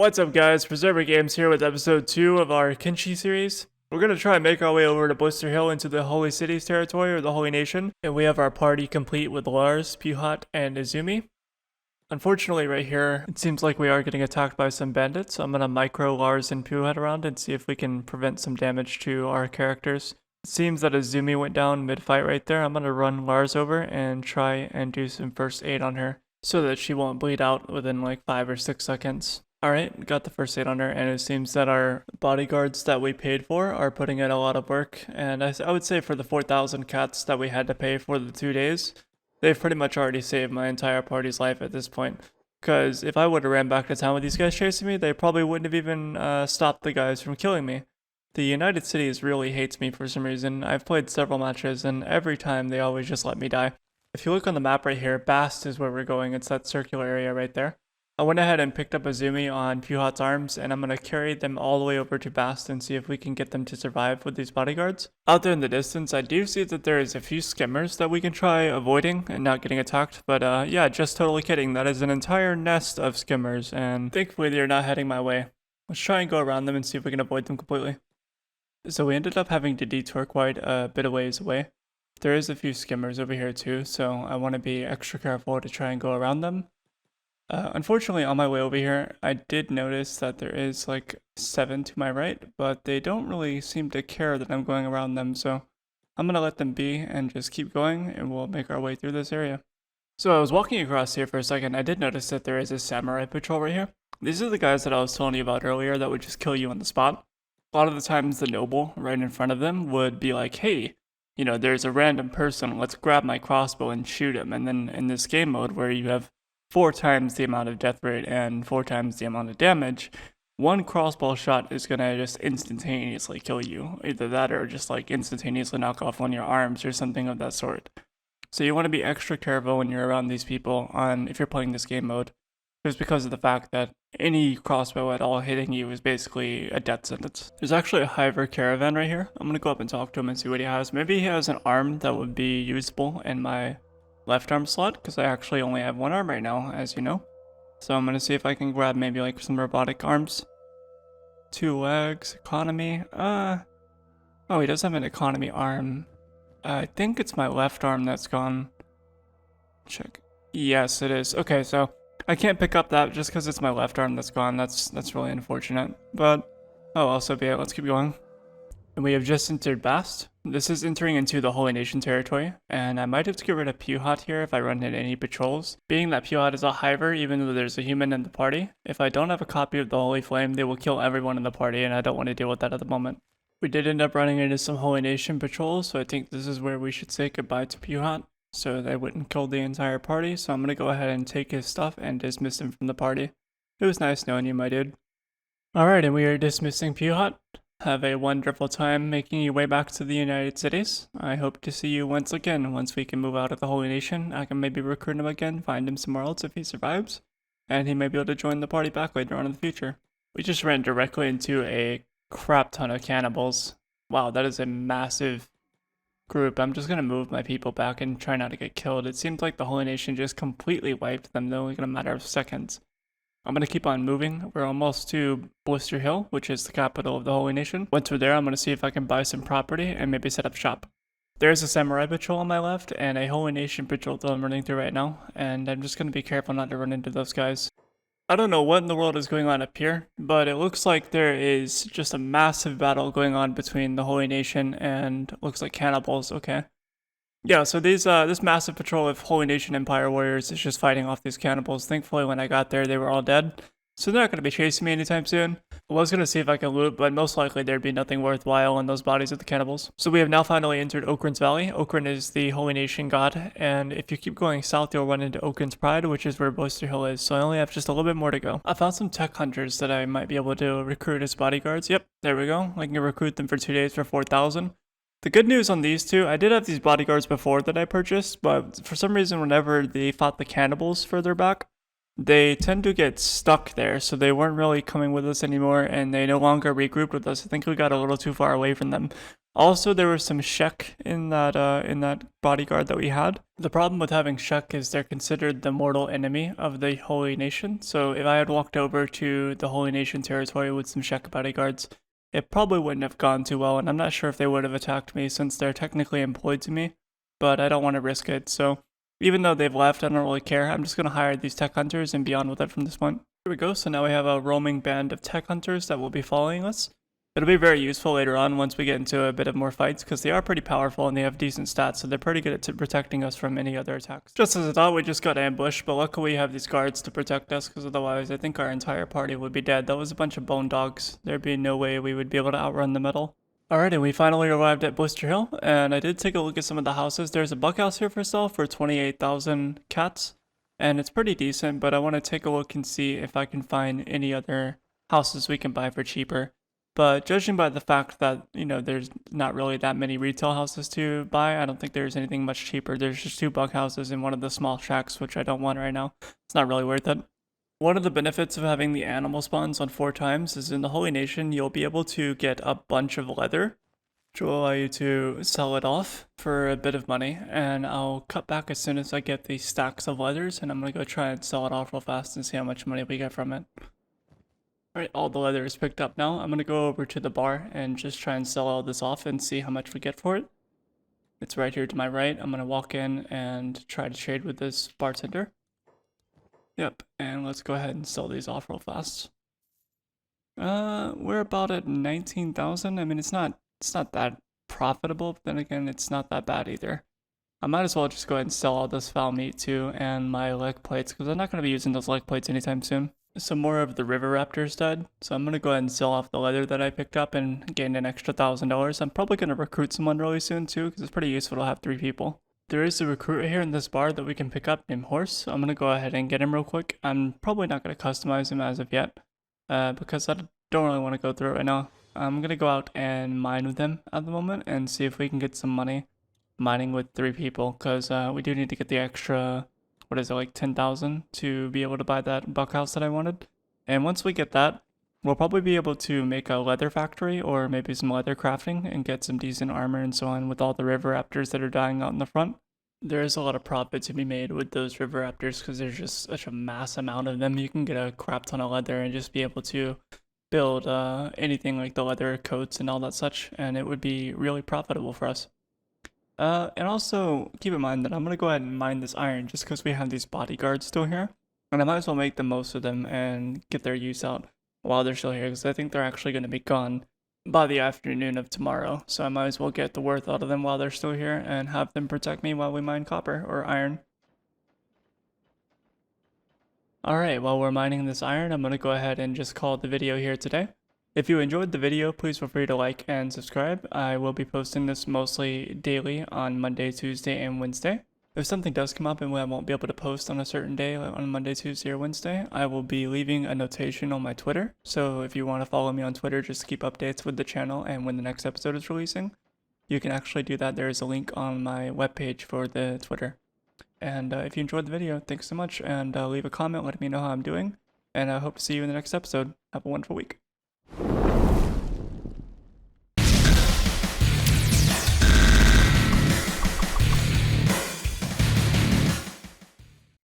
What's up guys, Perserva Games here with episode 2 of our Kenshi series. We're going to try and make our way over to Blister Hill into the Holy Cities territory, or the Holy Nation, and we have our party complete with Lars, Puhat, and Izumi. Unfortunately right here, it seems like we are getting attacked by some bandits, so I'm going to micro Lars and Puhat around and see if we can prevent some damage to our characters. It seems that Izumi went down mid-fight right there. I'm going to run Lars over and try and do some first aid on her, so that she won't bleed out within like 5 or 6 seconds. Alright, got the first aid on her, and it seems that our bodyguards that we paid for are putting in a lot of work, and I would say for the 4,000 cats that we had to pay for the 2 days, they've pretty much already saved my entire party's life at this point. Because if I would have ran back to town with these guys chasing me, they probably wouldn't have even stopped the guys from killing me. The United Cities really hates me for some reason. I've played several matches, and every time they always just let me die. If you look on the map right here, Bast is where we're going. It's that circular area right there. I went ahead and picked up Izumi on Puhat's arms, and I'm going to carry them all the way over to Bast and see if we can get them to survive with these bodyguards. Out there in the distance, I do see that there is a few skimmers that we can try avoiding and not getting attacked, but yeah, just totally kidding. That is an entire nest of skimmers, and thankfully they're not heading my way. Let's try and go around them and see if we can avoid them completely. So we ended up having to detour quite a bit of ways away. There is a few skimmers over here too, so I want to be extra careful to try and go around them. Unfortunately, on my way over here, I did notice that there is like 7 to my right, but they don't really seem to care that I'm going around them, so I'm going to let them be and just keep going, and we'll make our way through this area. So I was walking across here for a second. I did notice that there is a samurai patrol right here. These are the guys that I was telling you about earlier that would just kill you on the spot. A lot of the times the noble right in front of them would be like, hey, you know, there's a random person, let's grab my crossbow and shoot him. And then in this game mode where you have 4 times the amount of death rate and 4 times the amount of damage, one crossbow shot is gonna just instantaneously kill you. Either that or just like instantaneously knock off one of your arms or something of that sort. So you want to be extra careful when you're around these people if you're playing this game mode, just because of the fact that any crossbow at all hitting you is basically a death sentence. There's actually a Hiver Caravan right here. I'm gonna go up and talk to him and see what he has. Maybe he has an arm that would be usable in my left arm slot, because I actually only have one arm right now, as you know. So I'm gonna see if I can grab maybe like some robotic arms. 2 legs, economy. Oh, he does have an economy arm. I think it's my left arm that's gone. Check. Yes, it is. Okay, so I can't pick up that just because it's my left arm that's gone. That's really unfortunate. But oh well, so be it. Let's keep going. And we have just entered Bast. This is entering into the Holy Nation territory, and I might have to get rid of Puhat here if I run into any patrols. Being that Puhat is a hiver, even though there's a human in the party, if I don't have a copy of the Holy Flame, they will kill everyone in the party, and I don't want to deal with that at the moment. We did end up running into some Holy Nation patrols, so I think this is where we should say goodbye to Puhat, so they wouldn't kill the entire party. So I'm going to go ahead and take his stuff and dismiss him from the party. It was nice knowing you, my dude. Alright, and we are dismissing Puhat. Have a wonderful time making your way back to the United Cities. I hope to see you once again once we can move out of the Holy Nation. I can maybe recruit him again, find him somewhere else if he survives, and he may be able to join the party back later on in the future. We just ran directly into a crap ton of cannibals. Wow, that is a massive group. I'm just gonna move my people back and try not to get killed. It seems like the Holy Nation just completely wiped them though, in a matter of seconds. I'm going to keep on moving. We're almost to Blister Hill, which is the capital of the Holy Nation. Once we're there, I'm going to see if I can buy some property and maybe set up shop. There's a samurai patrol on my left and a Holy Nation patrol that I'm running through right now, and I'm just going to be careful not to run into those guys. I don't know what in the world is going on up here, but it looks like there is just a massive battle going on between the Holy Nation and looks like Cannibals. Okay. Yeah, so this massive patrol of Holy Nation Empire warriors is just fighting off these cannibals. Thankfully, when I got there, they were all dead. So they're not going to be chasing me anytime soon. I was going to see if I can loot, but most likely there'd be nothing worthwhile in those bodies of the cannibals. So we have now finally entered Okrin's Valley. Okrin is the Holy Nation god, and if you keep going south, you'll run into Okrin's Pride, which is where Blister Hill is. So I only have just a little bit more to go. I found some tech hunters that I might be able to recruit as bodyguards. Yep, there we go. I can recruit them for 2 days for 4,000. The good news on these two, I did have these bodyguards before that I purchased, but for some reason whenever they fought the cannibals further back, they tend to get stuck there, so they weren't really coming with us anymore, and they no longer regrouped with us. I think we got a little too far away from them. Also, there was some Shek in that bodyguard that we had. The problem with having Shek is they're considered the mortal enemy of the Holy Nation. So if I had walked over to the Holy Nation territory with some Shek bodyguards, it probably wouldn't have gone too well, and I'm not sure if they would have attacked me since they're technically employed to me, but I don't want to risk it. So even though they've left, I don't really care. I'm just going to hire these tech hunters and be on with it from this point. Here we go. So now we have a roaming band of tech hunters that will be following us. It'll be very useful later on once we get into a bit of more fights because they are pretty powerful and they have decent stats, so they're pretty good at protecting us from any other attacks. Just as I thought, we just got ambushed, but luckily we have these guards to protect us because otherwise I think our entire party would be dead. That was a bunch of bone dogs. There'd be no way we would be able to outrun the metal. Alright, and we finally arrived at Blister Hill, and I did take a look at some of the houses. There's a bunkhouse here for sale for 28,000 cats, and it's pretty decent, but I want to take a look and see if I can find any other houses we can buy for cheaper. But judging by the fact that, there's not really that many retail houses to buy, I don't think there's anything much cheaper. There's just 2 bunkhouses and one of the small shacks, which I don't want right now. It's not really worth it. One of the benefits of having the animal spawns on 4 times is in the Holy Nation, you'll be able to get a bunch of leather, which will allow you to sell it off for a bit of money. And I'll cut back as soon as I get these stacks of leathers, and I'm going to go try and sell it off real fast and see how much money we get from it. Alright, all the leather is picked up now. I'm going to go over to the bar and just try and sell all this off and see how much we get for it. It's right here to my right. I'm going to walk in and try to trade with this bartender. Yep, and let's go ahead and sell these off real fast. We're about at 19,000. I mean, it's not that profitable, but then again, it's not that bad either. I might as well just go ahead and sell all this foul meat too and my leg plates because I'm not going to be using those leg plates anytime soon. Some more of the river raptors died, so I'm going to go ahead and sell off the leather that I picked up and gain an extra $1,000. I'm probably going to recruit someone really soon too because it's pretty useful to have 3 people. There is a recruit here in this bar that we can pick up named Horse, so I'm going to go ahead and get him real quick. I'm probably not going to customize him as of yet because I don't really want to go through it right now. I'm going to go out and mine with him at the moment and see if we can get some money mining with 3 people because we do need to get the extra, what is it, like 10,000 to be able to buy that bunkhouse that I wanted. And once we get that, we'll probably be able to make a leather factory or maybe some leather crafting and get some decent armor and so on with all the river raptors that are dying out in the front. There is a lot of profit to be made with those river raptors because there's just such a mass amount of them. You can get a crap ton of leather and just be able to build anything like the leather coats and all that such, and it would be really profitable for us. And also keep in mind that I'm going to go ahead and mine this iron just because we have these bodyguards still here. And I might as well make the most of them and get their use out while they're still here because I think they're actually going to be gone by the afternoon of tomorrow. So I might as well get the worth out of them while they're still here and have them protect me while we mine copper or iron. Alright, while we're mining this iron, I'm going to go ahead and just call the video here today. If you enjoyed the video, please feel free to like and subscribe. I will be posting this mostly daily on Monday, Tuesday, and Wednesday. If something does come up and I won't be able to post on a certain day, like on Monday, Tuesday, or Wednesday, I will be leaving a notation on my Twitter. So if you want to follow me on Twitter, just to keep updates with the channel and when the next episode is releasing, you can actually do that. There is a link on my webpage for the Twitter. And if you enjoyed the video, thanks so much, and leave a comment letting me know how I'm doing. And I hope to see you in the next episode. Have a wonderful week.